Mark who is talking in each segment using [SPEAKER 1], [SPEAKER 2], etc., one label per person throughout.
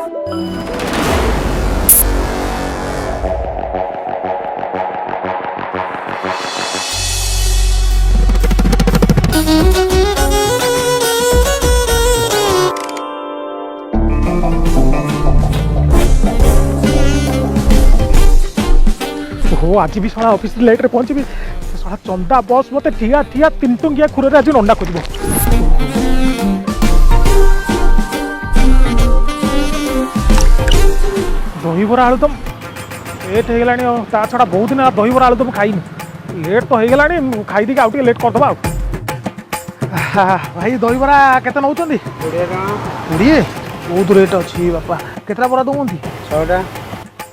[SPEAKER 1] ओहो आज भी सारा ऑफिस लेट रे पहुंची सारा चंदा बस मत ठिया ठिया 3 टंकिया खुरे आज अंडा खोज दहीबरा आलुदम लेट हो गला छड़ा बहुत दिन दहीबरा आलुदम खाईनी लेट तो हो गला खाई आउ लेट करदबा भाई दहीबरा केते नौ 20 बहुत रेट अच्छी बापा केतरा बरा दौं 6टा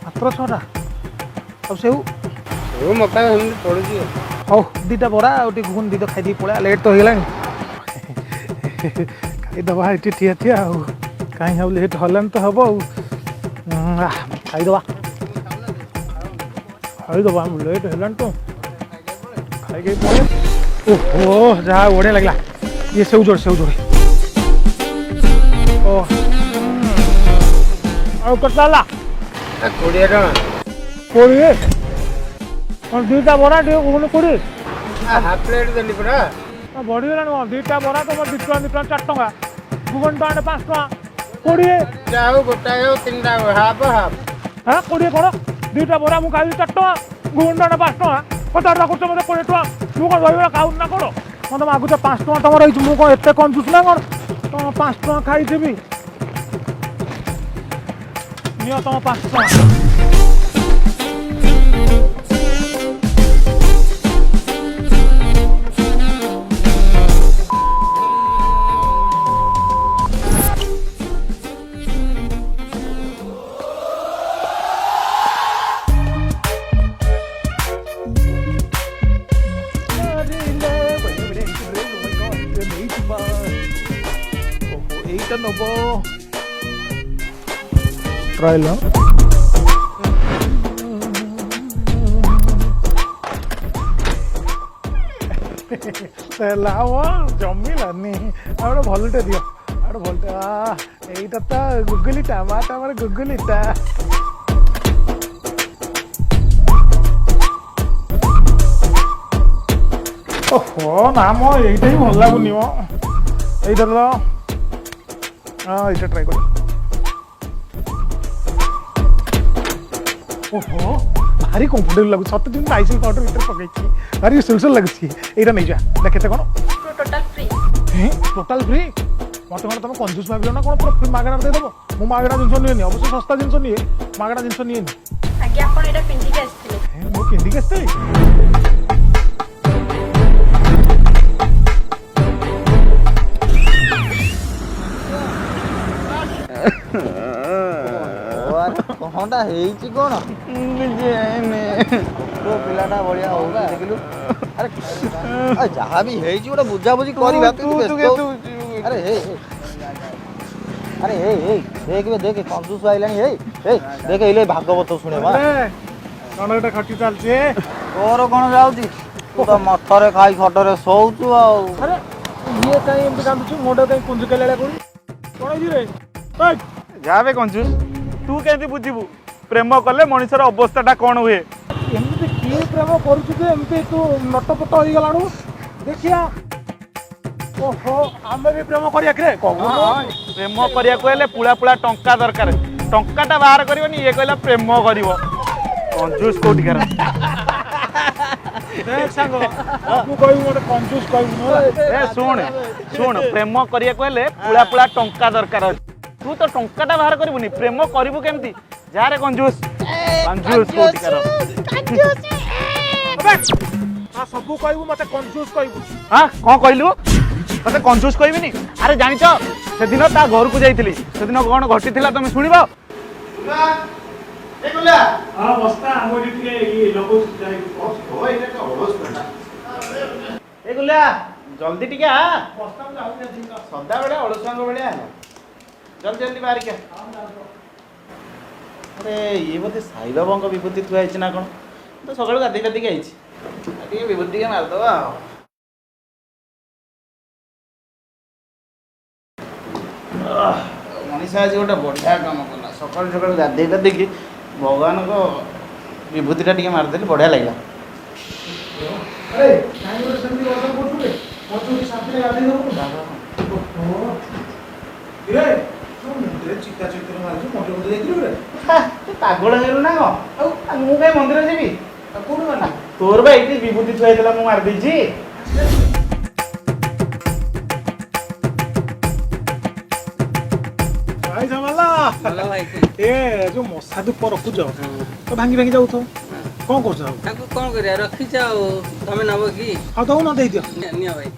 [SPEAKER 1] मात्र 6टा अब सेऊ
[SPEAKER 2] मका पड़ुची
[SPEAKER 1] हौ 2टा बरा और घुन दी खाई पड़ा लेट तो हो गला खाईदबा ये ठिया ठिया कहीं अब लेट हलान तो हम खाईदबा खाईदबा लेट हलान तो खाई पड़े ओहो जहाँ बढ़िया लगला ये सेऊ जोड़े ओ कटला
[SPEAKER 2] 20 टका
[SPEAKER 1] 20 और 2टा बरा घुन 20
[SPEAKER 2] हाफ प्लेट देली परा
[SPEAKER 1] बढ़ीगला 2टा बरा तुम 2 टका 2 टका 4 टका घुन टका 5 टका 20
[SPEAKER 2] जाओ गोटाए 3टा हाफ हाफ
[SPEAKER 1] हाँ 20 कौन 2टा बरा मुझे खाई 4 टका घुन टका 5 टका पचास टका करते मत 20 टका मुझे कौन दहीबरा खाऊ ना कौन मत मागुच 5 टका तुम रही मुझे कौन एत कंजूस ना कौन तुम 5 टका खाई नियो तुम 5 टका ट्रायल जमिलानी आगे भलटे दियो आगे भलटे यहीटा तो गुगुलीटा माटा मारे गुगुलीटा ओहो ना मो यहीटा ही भल लगुनि मो यहीटा तो हाँ ये ट्राई कर ओहो भारी कंफर्टेबल लगुच 7 दिन नाइसिल पाउडर भीतर पकई भारी सुलसुल लगुच एटा नहीं जा देखते कौन
[SPEAKER 3] टोटल फ्री
[SPEAKER 1] टोटल फ्री मत कौन तुम कंजूस भाव ना कौन पूरा मागणा देदेव मु मागणा जिन नहीं अवश्य सस्ता जिन नहीं मागणा जिन नहीं
[SPEAKER 3] आगे आप पिंधिक आसते
[SPEAKER 1] मु पिंधिक आसती
[SPEAKER 2] कौनटा कौन पिलाटा बढ़िया हो देखिलु अरे जहाँ भी गोटे बुझाबुझी अरे अरे देख देख कंजूस आइलानी देख इले भागवत शुणे
[SPEAKER 1] कौन खटी चलचे
[SPEAKER 2] तोर कौन जाऊँगी तू तो मथरे खाई खटरे शोचु
[SPEAKER 1] अरे ये कहीं एमती कांदुछु मोटा कहीं कुंजु केला कौन रे
[SPEAKER 4] जाबे कंजूस तू केंती बुझिबू प्रेम कले मनुष्यर अवस्थाटा कौन हुए
[SPEAKER 1] एमती किए प्रेम करुँचे तू नटपट हो गलाणु देखिया ओहो आमे भी प्रेम करिया के
[SPEAKER 4] प्रेम करिया को पुला पुला टंका दरकार टंकाटा बाहर करबनी ये कहला प्रेम करिवो कंजूस कोठी कर
[SPEAKER 1] देख सांग तू कहू मोटे कंजूस कहू
[SPEAKER 4] ए सुन सुन प्रेम करिया को पुला पुला टंका दरकार तू तो टंकाटा बाहर करबनी प्रेम करिवो केमती जा रे कंजूस कंजूस कोठी कर
[SPEAKER 1] आ सबु कहू मते कंजूस कहू
[SPEAKER 4] हां कोन कहलु मते कंजूस कहबिनी अरे जानिछ से दिन ता घर को जाइतिली से दिन कोन घटिथिला तमे सुनिबो
[SPEAKER 2] ए गुला
[SPEAKER 1] हां बस्ता हम टिके ये लोगो जाई
[SPEAKER 2] ओ एटा तो होस बेटा
[SPEAKER 4] ए गुला जल्दी टिके आ
[SPEAKER 1] बस्ता में जाऊ दिन का
[SPEAKER 4] सदा बेले अळसांग बेले आ जल्दी जल्दी बाहर के अरे ये बोते साई बाबा को विभूति थुआ हिच ना कोन तो सकाळ गादी गादी के आइछ आगे विभूति के मार दवा ମଣିଷ ଆଜି ଗୋଟେ ବଢ଼ିଆ କାମ କଲା। ସକାଳୁ ସକାଳୁ ଗାଧେଇଟା ଦେଖି ଭଗବାନଙ୍କ ବିଭୂତିଟା ଟିକେ ମାରିଦେଲି, ବଢ଼ିଆ ଲାଗିଲା।
[SPEAKER 1] ଆରେ କାଇଁ ଗୋଟେ ସେମିତି ଅର୍ଡର କରୁଥିଲେ ମଜୁରୀ ଶାନ୍ତିରେ ଗାଧେଇ ଦବୁ ରେ ତୁ ମୁଣ୍ଡରେ ଚିକା ଚିତ୍ର ମାରିଛୁ ମନ୍ଦିର ମନ୍ଦିର ଯାଇଥିଲୁ ରେ
[SPEAKER 4] ତୁ ପାଗଳ ହେଇଗଲୁ ନା କଣ? ଆଉ ମୁଁ କାହିଁ ମନ୍ଦିର ଯିବି?
[SPEAKER 1] ଆଉ କୋଉଠି ଗଲା
[SPEAKER 4] ତୋର ବା ଏଇଠି ବିଭୂତି ଥୁଆ ହେଇଥିଲା, ମୁଁ ମାରିଦେଇଛି।
[SPEAKER 1] ଭାଇ ଜମାଲା ଏ ଯୋଉ ମଶା ଧୂପ ରଖୁଛ ତ ଭାଙ୍ଗି ଭାଙ୍ଗି ଯାଉଥିବ କଣ କରୁଛ ଆଉ
[SPEAKER 5] ତାକୁ କଣ କରିବା ରଖିଛ ଆଉ ତମେ ନବ କି?
[SPEAKER 1] ଆଉ ଦଉନ ଦେଇଦିଅ
[SPEAKER 5] ନିଅ ଭାଇ।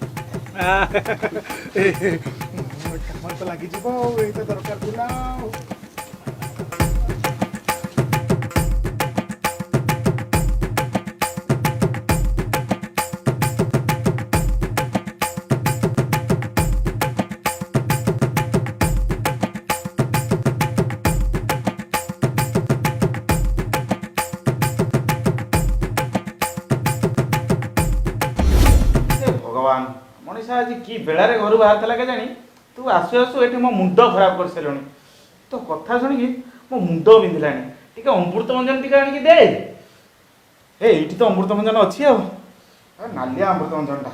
[SPEAKER 1] କାମ ତ ଲାଗିଯିବ ଆଉ ଏଇଟା ଦରକାର ଥିଲା ଆଉ
[SPEAKER 4] ଭଗବାନ, ମଣିଷ ଆଜି କି ବେଳାରେ ଘରୁ ବାହାରିଥିଲା କେଜାଣି? ତୁ ଆସୁ ଆସୁ ଏଠି ମୋ ମୁଣ୍ଡ ଖରାପ କରିସାରିଲୁଣି। ତୋ କଥା ଶୁଣିକି ମୋ ମୁଣ୍ଡ ବିନ୍ଧିଲାଣି। ଟିକେ ଅମୃତଭଞ୍ଜନ ଟିକେ ଆଣିକି ଦେ। ଏଇଠି ତ ଅମୃତଭଞ୍ଜନ ଅଛି ଆଉ। ନାଲିଆ ଅମୃତଭଞ୍ଜନଟା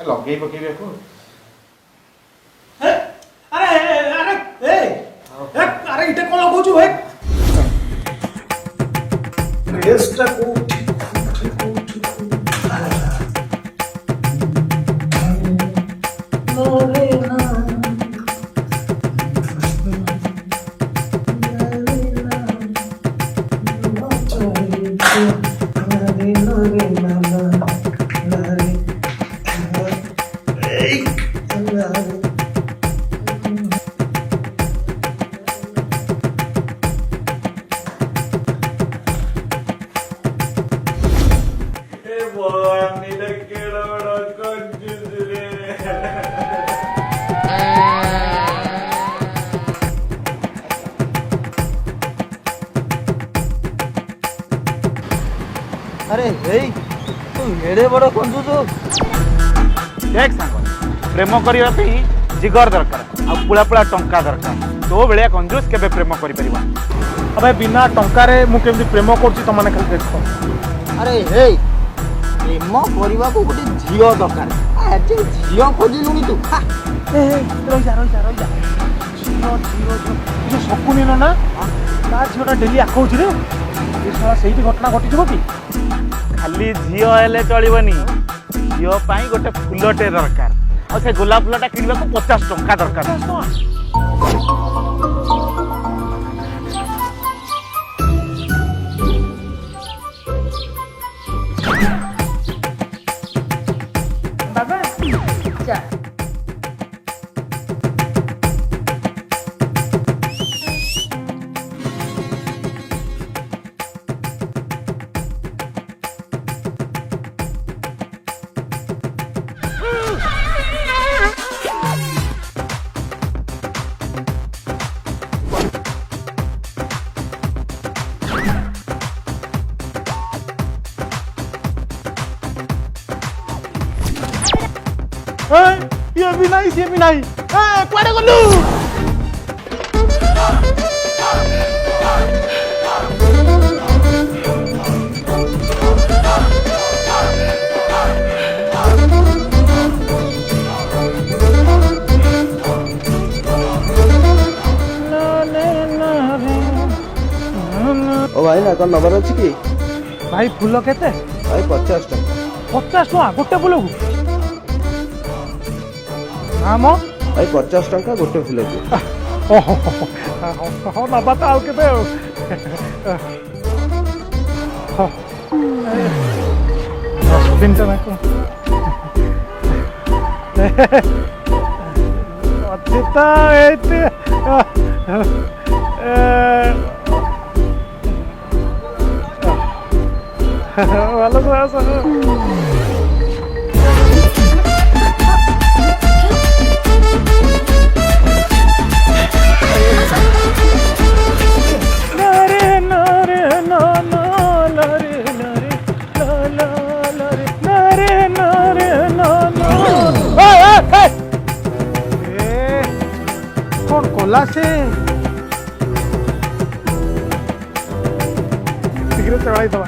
[SPEAKER 4] ଲଗେଇ ପକେଇବି ଆକୁ।
[SPEAKER 1] ଆରେ ଆରେ ଏ ଆରେ ଏଇଟା କଣ ଲଗଉଛୁ ଭାଇ ଡ୍ରେସଟା କୋଉଠି
[SPEAKER 2] ଆରେ ହେଇ ତୁ ଏଡ଼େ ବଡ଼ କଞ୍ଜୁସ।
[SPEAKER 4] ଦେখ ସାଙ୍ଗ, ପ୍ରେମ କରିବା ପାଇଁ ଜିଗର ଦରକାର ଆଉ ପୁଳା ପୁଳା ଟଙ୍କା ଦରକାର। ତୋ ଭଳିଆ କଞ୍ଜୁସ କେବେ ପ୍ରେମ କରିପାରିବ?
[SPEAKER 1] अबे बिना टंकारे मु केमती प्रेम करछि तमने खाली देखो
[SPEAKER 2] ଆରେ ହେଇ ପ୍ରେମ କରିବାକୁ ଗୋଟେ ଝିଅ ଦରକାର। ଆଜି ଝିଅ ଖୋଜିଲୁଣି ତୁ?
[SPEAKER 1] ए रही जा झियो झियो जो शकुनी ना ता झियोटा डेली आखौछि रे ए साला सेही घटना घटी जबो की
[SPEAKER 4] खाली झील हेले चलबनी, झील पाई गोटे फुलटे दरकार। और से गोलाप फुलटा किणवा को 50 टंका दरकार।
[SPEAKER 1] बाबा
[SPEAKER 3] ଯା
[SPEAKER 1] ये भी नहीं कुआडे गलु
[SPEAKER 2] ओ भाई ना कौन नंबर अच्छी की
[SPEAKER 1] भाई फूल केते
[SPEAKER 2] भाई 50 टका
[SPEAKER 1] 50 टका गोटे फूल को नाम
[SPEAKER 2] भाई 50 टका गोटे फूल की
[SPEAKER 1] ओहो ना बता के दे दिन तो को अतिता एते वाला तो ऐसा कौन ଚଳାଇ ଦେବା।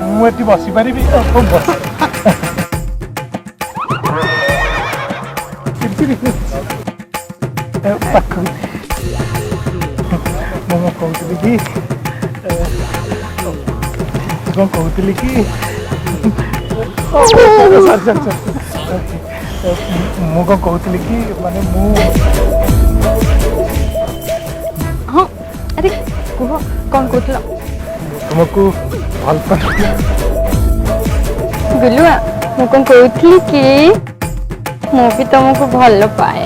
[SPEAKER 1] ମୁଁ ଏଠି ବସିପାରିବି? ପାଖ ମୁଁ କହୁଥିଲି କି କ'ଣ କହୁଥିଲି କି ମୁଁ କ'ଣ କହୁଥିଲି କି ମାନେ ମୁଁ
[SPEAKER 3] ହଁ ଆରେ କୁହ କ'ଣ କହୁଥିଲ?
[SPEAKER 1] ତୁମକୁ ଭଲ ପାଏ।
[SPEAKER 3] ଗୁଲୁଆ ମୁଁ କ'ଣ କହୁଥିଲି କି ମୁଁ ବି ତମକୁ ଭଲ ପାଏ।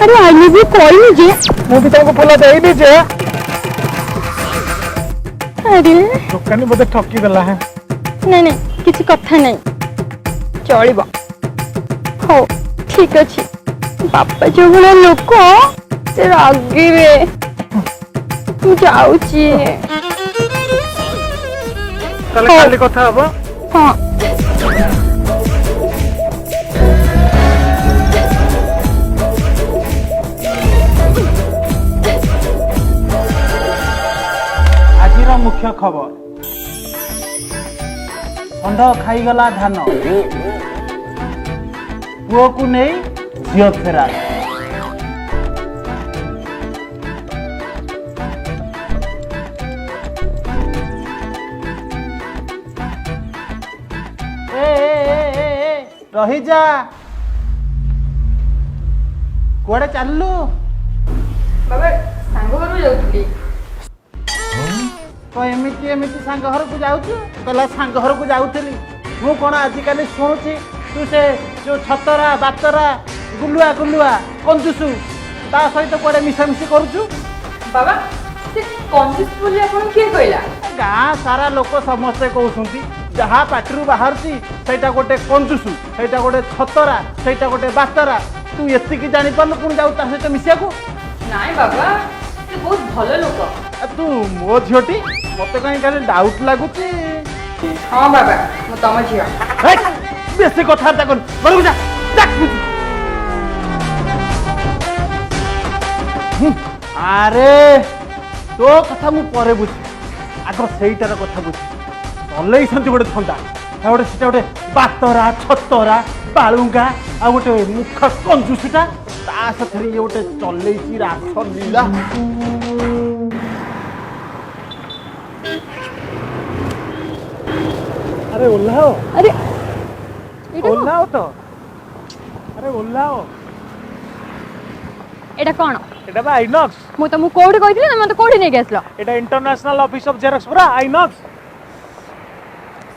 [SPEAKER 3] ଆରେ ଆଇଲି ବି କହିଲି ଯେ
[SPEAKER 1] ମୁଁ ବି ତୁମକୁ ଫୁଲ ଦେଇବି ଯେ
[SPEAKER 3] ଆରେ
[SPEAKER 1] ଦୋକାନୀ ବୋଧେ ଠକିଦେଲା।
[SPEAKER 3] ନାଇଁ ନାଇଁ କିଛି କଥା ନାଇଁ ଚଳିବ। ହଉ ଠିକ ଅଛି। ବାପା ଯୋଉ ଭଳିଆ ଲୋକ ସେ ରାଗିବେ। ମୁଁ ଯାଉଛି।
[SPEAKER 1] ତାହେଲେ କାଲି କଥା ହବ।
[SPEAKER 3] ହଁ
[SPEAKER 2] ଆଜିର ମୁଖ୍ୟ ଖବର ଷଣ୍ଢ ଖାଇଗଲା ଧାନ ପୁଅକୁ ନେଇ ଝିଅ ଫେରାର। ରହିଯା କୁଆଡେ ଚାଲିଲୁ?
[SPEAKER 3] ବାବା ସାଙ୍ଗ ଘରକୁ ଯାଉଥିଲି।
[SPEAKER 2] କଣ ଏମିତି ଏମିତି ସାଙ୍ଗ ଘରକୁ ଯାଉଛୁ? କହିଲା ସାଙ୍ଗ ଘରକୁ ଯାଉଥିଲି। ମୁଁ କଣ ଆଜିକାଲି ଶୁଣୁଛି ତୁ ସେ ଯୋଉ ଛତରା ବାତରା ଗୁଲୁଆ ଗୁଲୁଆ କଞ୍ଜୁସୁ ତା ସହିତ କୁଆଡେ ମିଶାମିଶି କରୁଛୁ?
[SPEAKER 3] ବାବା ସେ କଞ୍ଜୁସ ବୋଲି ଆପଣ କିଏ କହିଲା?
[SPEAKER 2] ଗାଁ ସାରା ଲୋକ ସମସ୍ତେ କହୁଛନ୍ତି ଯାହା ପାଟିରୁ ବାହାରୁଛି ସେଇଟା ଗୋଟେ କଞ୍ଜୁସୁ, ସେଇଟା ଗୋଟେ ଛତରା, ସେଇଟା ଗୋଟେ ବାତରା। ତୁ ଏତିକି ଜାଣିପାରୁନୁ ପୁଣି ଯାଉ ତା ସହିତ ମିଶିବାକୁ?
[SPEAKER 3] ନାଇଁ ବାବା ସେ ବହୁତ ଭଲ ଲୋକ।
[SPEAKER 2] ତୁ ମୋ ଝିଅଟି ମତେ କାହିଁ ଖାଲି ଡାଉଟ୍ ଲାଗୁଛି।
[SPEAKER 3] ହଁ ବାବା ମୁଁ ତମ ଝିଅ।
[SPEAKER 2] ବେଶୀ କଥାବାର୍ତ୍ତା କର ଘରକୁ ଯା। ଆରେ ତୋ କଥା ମୁଁ ପରେ ବୁଝି, ଆଗ ସେଇଟାର କଥା ବୁଝି। ଚଲେଇଛନ୍ତି ଗୋଟେ ଥଣ୍ଡା, ଆଉ ଗୋଟେ ସେଟା ଗୋଟେ ବାତରା ଛତରା ବାଳୁଙ୍ଗା, ଆଉ ଗୋଟେ ମୁଖ କଞ୍ଜୁସିଟା ତା ସାଥିରେ ଇଏ ଗୋଟେ ଚଲେଇଛି ରାସ ଲୀଳା।
[SPEAKER 1] ଆରେ ଓହ୍ଲାଅ।
[SPEAKER 3] ଆରେ
[SPEAKER 1] ଓହ୍ଲାଅ ତ। ଆରେ ଓହ୍ଲାଅ।
[SPEAKER 3] ଏଇଟା କ'ଣ?
[SPEAKER 1] এটা বা আইনক্স।
[SPEAKER 3] ମୁଁ ତମକୁ କୋଉଠି କହିଥିଲି ନା ମତେ କୋଉଠି ନେଇକି ଆସିଲ?
[SPEAKER 1] এটা ইন্টারন্যাশনাল অফিস অফ জেরক্স পুরা আইনক্স।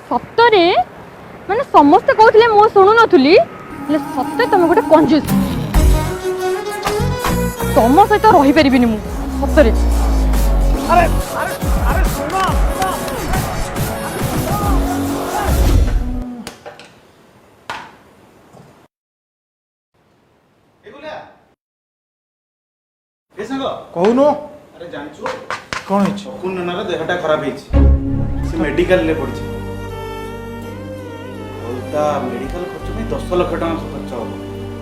[SPEAKER 3] ସତରେ ମାନେ ସମସ୍ତେ କହୁଥିଲେ ମୁଁ ଶୁଣୁନଥିଲି, ହେଲେ ସତରେ ତମେ ଗୋଟେ କଞ୍ଜୁସ। ତମ ସହିତ ରହିପାରିବିନି ମୁଁ ସତରେ।
[SPEAKER 1] আরে আরে আরে শোনো
[SPEAKER 4] ଏ ସାଙ୍ଗ
[SPEAKER 1] କହୁନୁ
[SPEAKER 4] ଆରେ ଜାଣିଛୁ
[SPEAKER 1] କ'ଣ ହେଇଛି?
[SPEAKER 4] ଅକୁନ ନାନାର ଦେହଟା ଖରାପ ହେଇଛି, ସେ ମେଡିକାଲରେ ପଡ଼ିଛି। ଆଉ ତା ମେଡିକାଲ ଖର୍ଚ୍ଚ ପାଇଁ 10 ଲକ୍ଷ ଟଙ୍କା ଖର୍ଚ୍ଚ ହବ।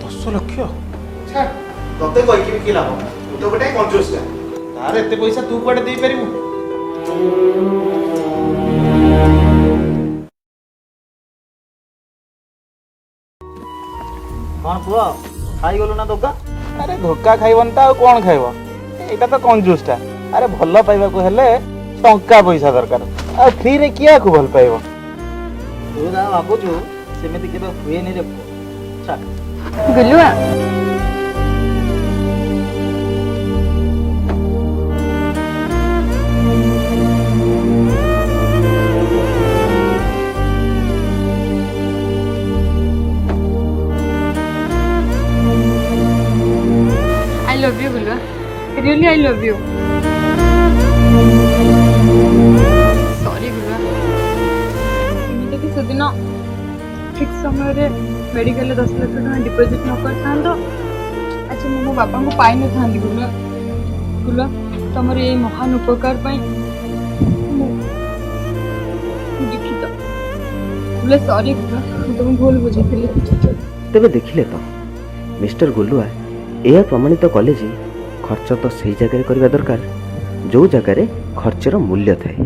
[SPEAKER 1] 10 ଲକ୍ଷ?
[SPEAKER 4] ଛାଡ଼, ତତେ କହିକି ବି କି ଲାଭ? ତୁ ତ ଗୋଟେ କଞ୍ଜୁସଟା, ତାର ଏତେ ପଇସା ତୁ କୁଆଡେ ଦେଇପାରିବୁ?
[SPEAKER 2] କଣ ପୁଅ ଖାଇଗଲୁ ନା ଦୋକା?
[SPEAKER 4] ଆରେ ଧୋକା ଖାଇବନି ତ ଆଉ କ'ଣ ଖାଇବ? ଏଇଟା ତ କଞ୍ଜୁସଟା। ଆରେ ଭଲ ପାଇବାକୁ ହେଲେ ଟଙ୍କା ପଇସା ଦରକାର, ଆଉ ଫ୍ରିରେ କିଏ ଆକୁ ଭଲ ପାଇବ?
[SPEAKER 2] ତୁ ଯାହା ଭାବୁଛୁ ସେମିତି କେବେ ହୁଏନି ରେ ପୁଅ। ଛାଡ଼।
[SPEAKER 3] ଗୁଲୁଆ I love you Gulwa. Really I love you. Sorry Gulwa. ଏମିତି କି ସେଦିନ ଠିକ୍ ସମୟରେ ମେଡ଼ିକାଲରେ 10 ଲକ୍ଷ ଟଙ୍କା ଡିପୋଜିଟ୍ ନ କରିଥାନ୍ତ, ଆଚ୍ଛା ମୁଁ ମୋ ବାପାଙ୍କୁ ପାଇନଥାନ୍ତି। ଗୁଲୁଆ ଗୁଲୁଆ ତମର ଏଇ ମହାନ ଉପକାର ପାଇଁ ମୁଁ ଦୁଃଖିତ। ଗୁଲୁଆ ସରି ଗୁଲୁଆ, ମୁଁ ତମକୁ ଭୁଲ ବୁଝିଥିଲି।
[SPEAKER 2] ତେବେ ଦେଖିଲେ ତ
[SPEAKER 6] ମିଷ୍ଟର ଗୁଲୁଆ ଏହା ପ୍ରମାଣିତ କଲେ ଯେ ଖର୍ଚ୍ଚ ତ ସେଇ ଜାଗାରେ କରିବା ଦରକାର ଯେଉଁ ଜାଗାରେ ଖର୍ଚ୍ଚର ମୂଲ୍ୟ ଥାଏ।